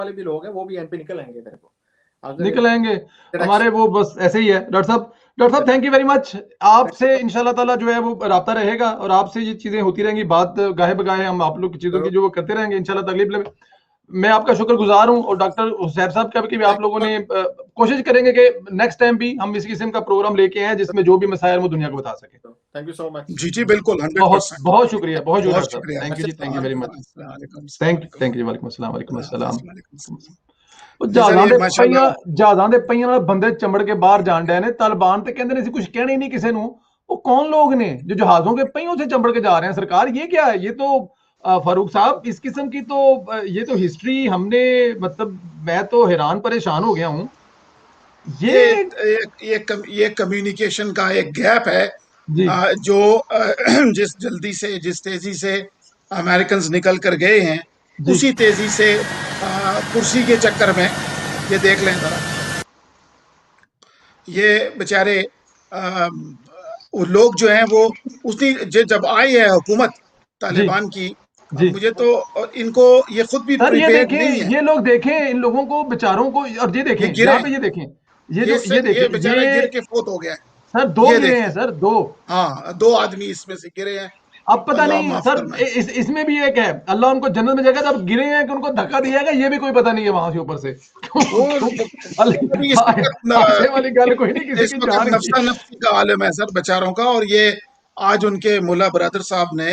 वाले भी लोग हैं वो भी एमपी निकल आएंगे तेरे को, अगर निकल आएंगे हमारे, डायरेक्शन। वो बस ऐसे ही है। डॉक्टर साहब थैंक यू वेरी मच। आपसे इंशाल्लाह ताला जो है वो राब्ता रहेगा और आपसे ये चीजें होती रहेंगी, बात गाहे बगाहे हम आप लोग की चीजों की जो वो करते रहेंगे इंशाल्लाह तकलीफ। मैं आपका शुक्रगुजार हूं और डॉक्टर हुसैन साहब का भी आप लोगों ने कोशिश करेंगे कि नेक्स्ट टाइम भी हम इस किस्म का प्रोग्राम लेके आए जिसमें जो भी मसाइल वो दुनिया को बता सके। Thank you so much. जी जी बिल्कुल, बहुत 100%। बहुत शुक्रिया, बहुत शुक्रिया बहुत डॉक्टर साहब, शुक्रिया। थैंक यू जी, थैंक यू वेरी मच। वालेकुम थैंक यू जी, वालेकुम अस्सलाम, वालेकुम अस्सलाम। सलाम। ਉਹ जी सर, ਜਹਾਜ਼ਾਂ ये ਦੇ ਪਈਆਂ माशाल्लाह ਜਹਾਜ਼ਾਂ ਦੇ ਪਈਆਂ ਨਾਲ ਬੰਦੇ ਚੰਬੜ ਕੇ ਬਾਹਰ ਜਾਣ ਡਏ ਨੇ। ਤਾਲਿਬਾਨ ਤੇ ਕਹਿੰਦੇ ਨੇ ਅਸੀਂ ਕੁਝ ਕਹਿਣਾ ही नहीं किसी ਨੂੰ। वो कौन लोग ने जो जहाजों के पहियों से चंबड़ के जा रहे हैं? सरकार ये क्या है? ये तो फारूक साहब इस किस्म की तो ये तो हिस्ट्री हमने, मतलब मैं तो हैरान परेशान हो गया हूँ ये ये। ये कम्युनिकेशन का एक गैप है, जी जो जिस जल्दी से, जिस तेजी से अमेरिकन निकल कर गए हैं, जी उसी तेजी से कुर्सी के चक्कर में, ये देख लें जरा, ये बेचारे वो लोग जो हैं वो उसी जब आई है हुकूमत जी तालिबान की, जी मुझे तो इनको ये खुद भी सर, ये प्रिपेयर्ड देखें, नहीं है। ये लोग देखें इन लोगों को बेचारों को, और ये देखें ये गिरे, यहाँ पे, ये देखें, ये जो ये ये देखें बेचारा ये गिर के फोत हो गया है। सर दो ये गिरे हैं देखें, सर, दो। हाँ 2 आदमी इसमें से गिरे हैं। अब पता अल्लाह नहीं माफ सर करना। इसमें भी एक है, अल्लाह उनको जन्नत में जगह, जब गिरे हैं कि उनको धक्का दिया जाएगा ये भी कोई पता नहीं है वहां से ऊपर से। वो क्योंकि अभी इस हादसे वाली गल कोई नहीं, वक्त किसी इस की वक्त जान की। नफ्सा नफ्सी का आलम है सर बेचारों का। और ये आज उनके मुल्ला ब्रदर साहब ने,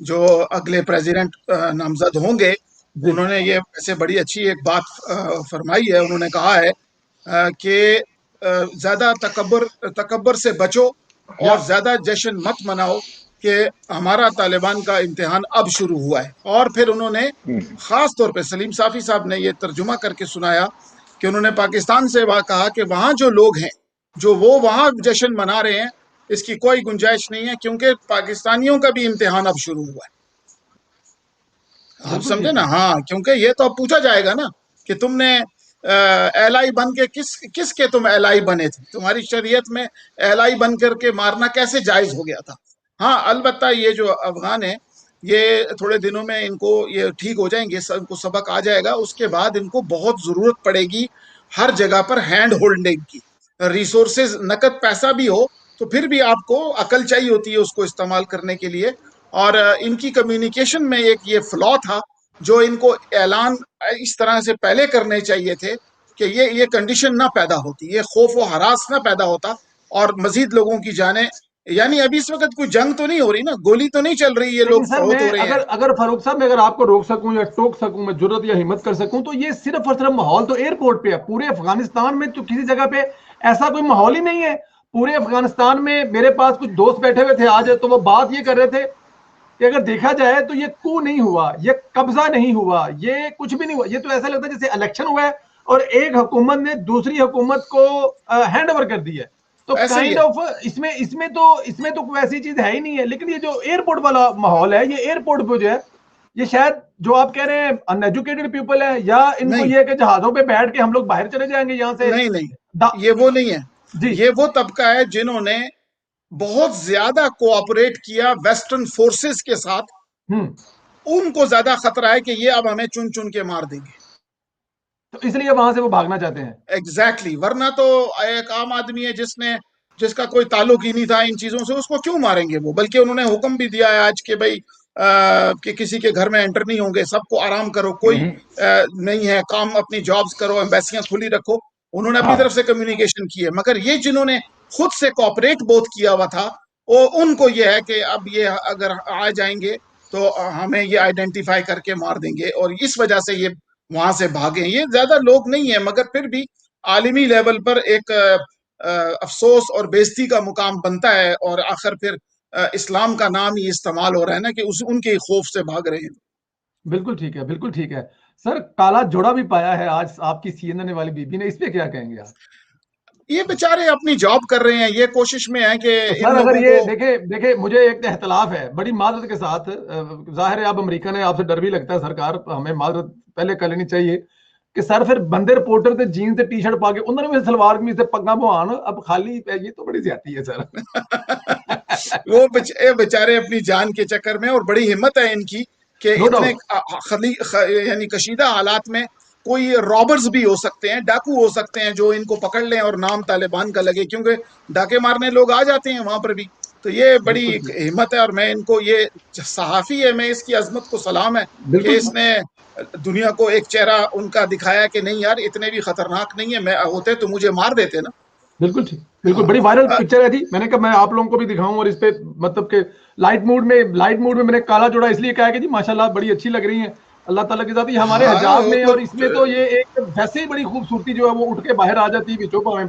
जो अगले प्रेसिडेंट नामजद होंगे, जी उन्होंने ये ऐसे बड़ी अच्छी एक बात फरमाई है। उन्होंने कहा है कि ज्यादा तकब्बर से बचो या और ज्यादा जश्न मत मनाओ कि हमारा तालिबान का इम्तिहान अब शुरू हुआ है। और फिर उन्होंने खास तौर पे सलीम साफी साहब ने ये तर्जुमा करके सुनाया कि उन्होंने पाकिस्तान से वहां कहा कि वहां जो लोग हैं, जो वो वहां जश्न मना रहे हैं, इसकी कोई गुंजाइश नहीं है, क्योंकि पाकिस्तानियों का भी इम्तिहान अब शुरू हुआ है। आप बिल्कुल समझे ठीक ना? है। हाँ, क्योंकि ये तो अब पूछा जाएगा ना कि तुमने एलआई बन के किसके तुम एलआई बने थे? तुम्हारी शरीयत में एलआई बन करके मारना कैसे जायज हो गया था? हाँ, अलबत्ता ये जो अफगान है, ये थोड़े दिनों में इनको ये ठीक हो जाएंगे, इनको सबक आ जाएगा। उसके बाद इनको बहुत जरूरत पड़ेगी हर जगह पर हैंड होल्डिंग की। रिसोर्सेज, नकद पैसा भी हो तो फिर भी आपको अकल चाहिए होती है उसको इस्तेमाल करने के लिए। और इनकी कम्युनिकेशन में एक ये फ्लॉ था, जो इनको ऐलान इस तरह से पहले करने चाहिए थे कि ये कंडीशन ना पैदा होती, ये खौफ व हरास ना पैदा होता और मजीद लोगों की जाने, यानी अभी इस वक्त कोई जंग तो नहीं हो रही ना, गोली तो नहीं चल रही, ये लेकिन लोग सर फौत मैं हो रहे हैं। अगर अगर फारूक साहब मैं अगर आपको रोक सकूं या टोक सकूं, मैं जुर्रत या हिम्मत कर सकूं, तो ये सिर्फ और सिर्फ माहौल तो एयरपोर्ट पे है। पूरे अफगानिस्तान में तो किसी जगह पे ऐसा कोई माहौल ही नहीं है। पूरे अफगानिस्तान में मेरे पास कुछ दोस्त बैठे हुए थे आज, तो वो बात ये कर रहे थे कि अगर देखा जाए तो ये कू नहीं हुआ, ये कब्जा नहीं हुआ, ये कुछ भी नहीं हुआ। ये तो ऐसा लगता है जैसे इलेक्शन हुआ है और एक हुकूमत ने दूसरी हुकूमत को हैंड ओवर कर दी है। तो ऐसे ही काइंड है। ऑफ इसमें तो कोई ऐसी चीज है ही नहीं है। लेकिन ये जो एयरपोर्ट वाला माहौल है, ये एयरपोर्ट पे जो है, ये शायद जो आप कह रहे हैं अनएजुकेटेड पीपल है, या इनको नहीं ये है कि जहाजों पे बैठ के हम लोग बाहर चले जाएंगे यहाँ से। नहीं नहीं, दा- ये वो नहीं है। जी ये वो तबका है जिन्होंने बहुत ज्यादा कोऑपरेट किया वेस्टर्न फोर्सेस के साथ। हम्म। उनको ज्यादा खतरा है कि ये अब हमें चुन चुन के मार देंगे। तो इसलिए वहां से वो भागना चाहते हैं। एग्जैक्टली, वरना तो एक आम आदमी है जिसका कोई ताल्लुक ही नहीं था इन चीजों से, उसको क्यों मारेंगे वो? बल्कि उन्होंने हुक्म भी दिया है आज के भाई कि किसी के घर में एंटर नहीं होंगे, सबको आराम करो, कोई नहीं है काम, अपनी जॉब्स करो, एम्बेसियां खुली रखो। उन्होंने अपनी तरफ हाँ से कम्युनिकेशन की है। मगर ये जिन्होंने खुद से कॉपरेट बहुत किया हुआ था, वो उनको ये है कि अब ये अगर आ जाएंगे तो हमें ये आइडेंटिफाई करके मार देंगे, और इस वजह से ये वहां से भागे। ये ज्यादा लोग नहीं है, मगर फिर भी आलमी लेवल पर एक अफसोस और बेइज्जती का मुकाम बनता है। और आखिर फिर इस्लाम का नाम ही इस्तेमाल हो रहा है ना कि उनके खौफ से भाग रहे हैं। बिल्कुल ठीक है, बिल्कुल ठीक है। सर काला जोड़ा भी पाया है आज आपकी सीएनएन वाली बीबी ने, इस पे क्या कहेंगे आप? ये बेचारे अपनी जॉब कर रहे हैं, ये कोशिश में है कि तो इन सर अगर लोगों ये को। देखे देखे मुझे एक इख्तलाफ है बड़ी माजरत के साथ, जाहिर है आप अमेरिकन है, आपसे डर भी लगता है, सरकार हमें माजरत पहले कर लेनी चाहिए कि सर फिर बंदे रिपोर्टर थे जीन्स टी शर्ट पा के उन्होंने भी सलवार कमीज से पग्गा बहान अब खाली ये तो बड़ी ज्यादती है सर। वो बेचारे अपनी जान के चक्कर में, और बड़ी हिम्मत है इनकी कि नो इतने डाउट। यानी कशीदा हालात में कोई रॉबर्स भी हो सकते हैं, डाकू हो सकते हैं जो इनको पकड़ लें और नाम तालिबान का लगे, क्योंकि डाके मारने लोग आ जाते हैं वहां पर भी। तो ये बड़ी बिल्कुल एक ठीक, हिम्मत है, और मैं इनको, ये सहाफी है, मैं इसकी अजमत को सलाम है कि बिल्कुल इसने दुनिया को एक चेहरा उनका दिखाया कि नहीं यार, इतने भी खतरनाक नहीं है, मैं होते तो मुझे मार देते ना। बिल्कुल ठीक, बिल्कुल। हाँ। बड़ी वायरल अ, पिक्चर है थी, मैंने कहा मैं आप लोगों को भी दिखाऊं, और इस पे मतलब के लाइट मूड में मैंने काला जोड़ा इसलिए कहा कि जी माशाल्लाह बड़ी अच्छी लग रही है, अल्लाह ताला की जात, ये हमारे हाँ, हिजाब वो में, तो और इसमें तो ये एक वैसे ही बड़ी खूबसूरती जो है वो उठ के बाहर आ जाती है बिचों में।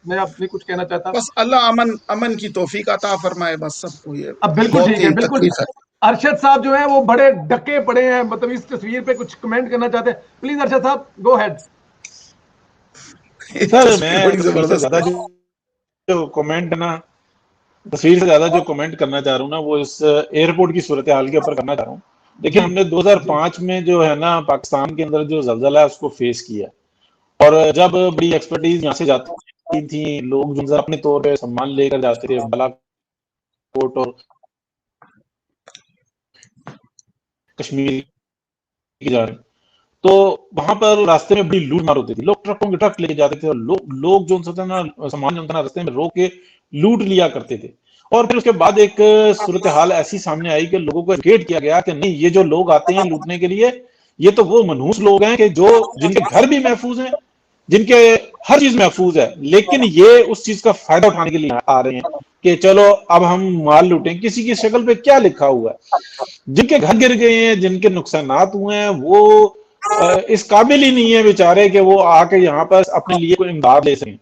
मैं आप नहीं कुछ कहना चाहता। बस अल्लाह अमन अमन की तौफीक अता फरमाए बस सबको, ये अब बिल्कुल बहुत ठीक है, ही बिल्कुल। तकलीफ है। अरशद साहब जो है वो बड़े डके पड़े हैं, मतलब इस तस्वीर पे कुछ कमेंट करना चाहते हैं, प्लीज अरशद साहब गो हेड। ये सर तस्वीर मैं बड़ी तस्वीर से जबरदस्त ज्यादा है। जो कमेंट ना तस्वीर से ज्यादा जो कमेंट करना चाह रहा हूँ ना, वो इस एयरपोर्ट की सूरत हाल के ऊपर करना चाह रहा हूँ। देखिए, जी हमने जी 2005 में जो है ना पाकिस्तान के अंदर जो जलजला है उसको फेस किया, और जब बड़ी एक्सपर्टीज यहाँ से जाती थी, लोग जो अपने तौर पे सम्मान लेकर जाते थे बालाकोट और कश्मीर की जाने, तो वहां पर रास्ते में बड़ी लूट मार होती थी, लोग ट्रकों के ट्रक लेके जाते थे, और लोग जो था ना सामान जो था ना रास्ते में रोक के लूट लिया करते थे। और फिर उसके बाद एक सूरत हाल ऐसी सामने आई कि लोगों को एजुकेट किया गया कि नहीं, ये जो लोग आते हैं लूटने के लिए, ये तो वो मनहूस लोग हैं कि जो जिनके घर भी महफूज हैं, जिनके हर चीज महफूज है, लेकिन ये उस चीज का फायदा उठाने के लिए आ रहे हैं कि चलो अब हम माल लूटें। किसी की शक्ल पे क्या लिखा हुआ है? जिनके घर गिर गए हैं, जिनके नुकसानात हुए हैं, वो इस काबिल ही नहीं है बेचारे कि वो आके यहाँ पर अपने लिए कोई इमदाद ले सकें।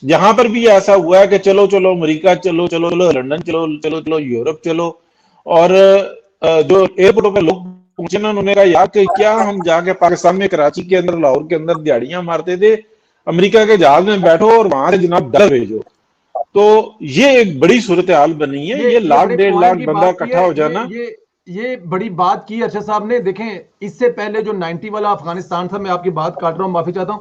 यहाँ पर भी ऐसा हुआ है कि चलो चलो अमेरिका चलो, चलो चलो लंदन चलो, चलो चलो यूरोप चलो, और जो एयरपोर्टों पर लोग पहुंचे ना, उन्होंने कहा यार कि क्या हम जाके पाकिस्तान में कराची के अंदर, लाहौर के अंदर दिहाड़ियां मारते थे, अमेरिका के जहाज में बैठो और वहां से जनाब डॉलर भेजो। तो ये एक बड़ी सूरत हाल बनी है, ये ये लाख बड़े 1.5 लाख पॉइंट की बंदा बात की इकट्ठा है, हो जाना। ये बड़ी बात की अरशद साहब ने। देखें, इससे पहले जो 90 वाला अफगानिस्तान था, मैं आपकी बात काट रहा हूं, माफी चाहता हूं,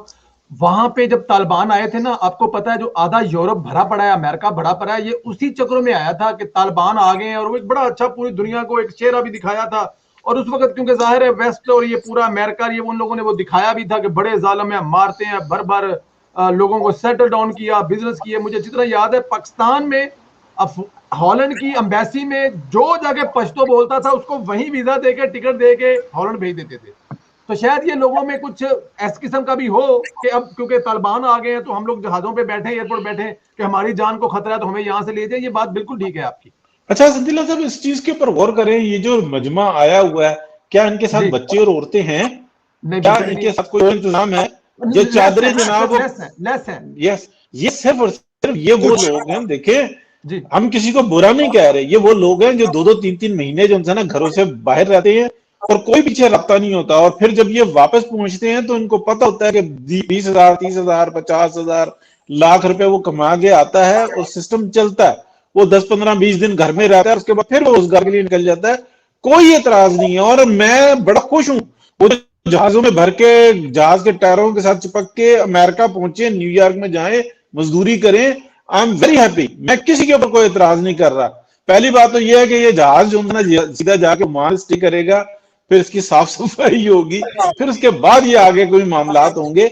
वहां पे जब तालिबान आए थे ना, आपको पता है जो आधा यूरोप भरा पड़ा है, अमेरिका भरा पड़ा है, ये उसी चक्रों में आया था कि तालिबान आ गए हैं, और वो एक बड़ा अच्छा पूरी दुनिया को एक चेहरा भी दिखाया था। और उस वक्त क्योंकि जाहिर है वेस्ट और ये पूरा अमेरिका, ये उन लोगों ने वो दिखाया भी था कि बड़े जालिम है, मारते हैं, भर भर लोगों को सेटल डाउन किया, बिजनेस किए। मुझे जितना याद है पाकिस्तान में हॉलैंड की एम्बेसी में जो जाके पश्तो बोलता था उसको वहीं वीजा देके टिकट देके हॉलैंड भेज देते थे। तो शायद ये लोगों में कुछ ऐस किस्म का भी हो कि अब क्योंकि तालिबान आ गए हैं तो हम लोग जहाजों पे बैठे, एयरपोर्ट बैठे कि हमारी जान को खतरा है तो हमें यहां से ले जाए। ये बात बिल्कुल ठीक है आपकी। अच्छा संतीला साहब, इस चीज के ऊपर गौर करें, ये जो मजमा आया हुआ है, क्या इनके साथ जी बच्चे और औरतें हैं? नहीं, क्या बिल्कुल भी इनके नहीं। साथ कोई और इंतजाम है? जो लेस है चादरें ना, जनाब, सिर्फ लेस है। यस, ये सिर्फ और सिर्फ ये वो कुछ लोग हैं, देखें, जी हम किसी को बुरा नहीं कह रहे, ये वो लोग हैं जो 2-2 3-3 महीने जो है ना घरों से बाहर रहते हैं, और कोई पीछे रखता नहीं होता, और फिर जब ये वापस पहुंचते हैं तो इनको पता होता है कि 20,000 30,000 50,000 लाख रुपए वो कमा के आता है, और सिस्टम चलता है। वो 10-15-20 दिन घर में रहता है, उसके बाद फिर वो रोजगार के लिए निकल जाता है। कोई एतराज नहीं है, और मैं बड़ा खुश हूं। वो जहाजों में भर के, जहाज के टायरों के साथ चिपक के अमेरिका पहुंचे, न्यूयॉर्क में जाएं, मजदूरी करें, आई एम वेरी हैप्पी। मैं किसी के ऊपर कोई एतराज नहीं कर रहा। पहली बात तो यह है कि ये जहाज जो है ना सीधा जाके वहां स्टे करेगा, फिर इसकी साफ सफाई होगी, फिर उसके बाद ये आगे कोई मामलात होंगे।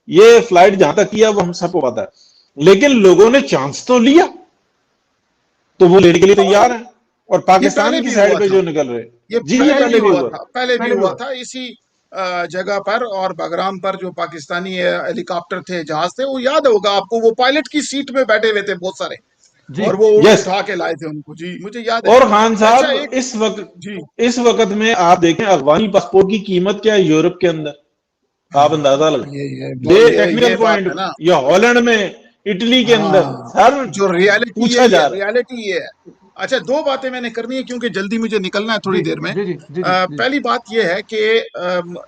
ये फ्लाइट जहां तक किया वो हम सबको पता है, लेकिन लोगों ने चांस तो लिया, तो वो लेने के लिए तैयार है, और ये पहले पाकिस्तान की भी साइड हुआ पे था, जो निकल रहे। ये जी ये पहले भी पहले भी हुआ हुआ। था, पहले भी पहले भी हुआ हुआ। था इसी जगह पर, और बगराम पर जो पाकिस्तानी हेलीकॉप्टर थे, जहाज थे, वो याद होगा आपको, वो पायलट की सीट में बैठे हुए थे बहुत सारे, जी और वो यस, उठा के लाए थे उनको। जी मुझे याद है। और खान अच्छा साहब, एक, जी इस वक्त में आप देखें अफगानी पासपोर्ट की कीमत क्या है यूरोप के अंदर, आप अंदाजा हाँ, लगा। वो दे टेक्निकल ये बात पॉइंट, है ना। या हॉलैंड में, इटली के अंदर, हाँ, सर जो रियलिटी पूछा यही है, जा रहा है। रियलिटी ये है। अच्छा, दो बातें मैंने करनी है क्योंकि जल्दी मुझे निकलना है जी थोड़ी देर में। जी जी जी जी जी पहली बात ये है कि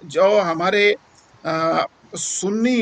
जो हमारे सुन्नी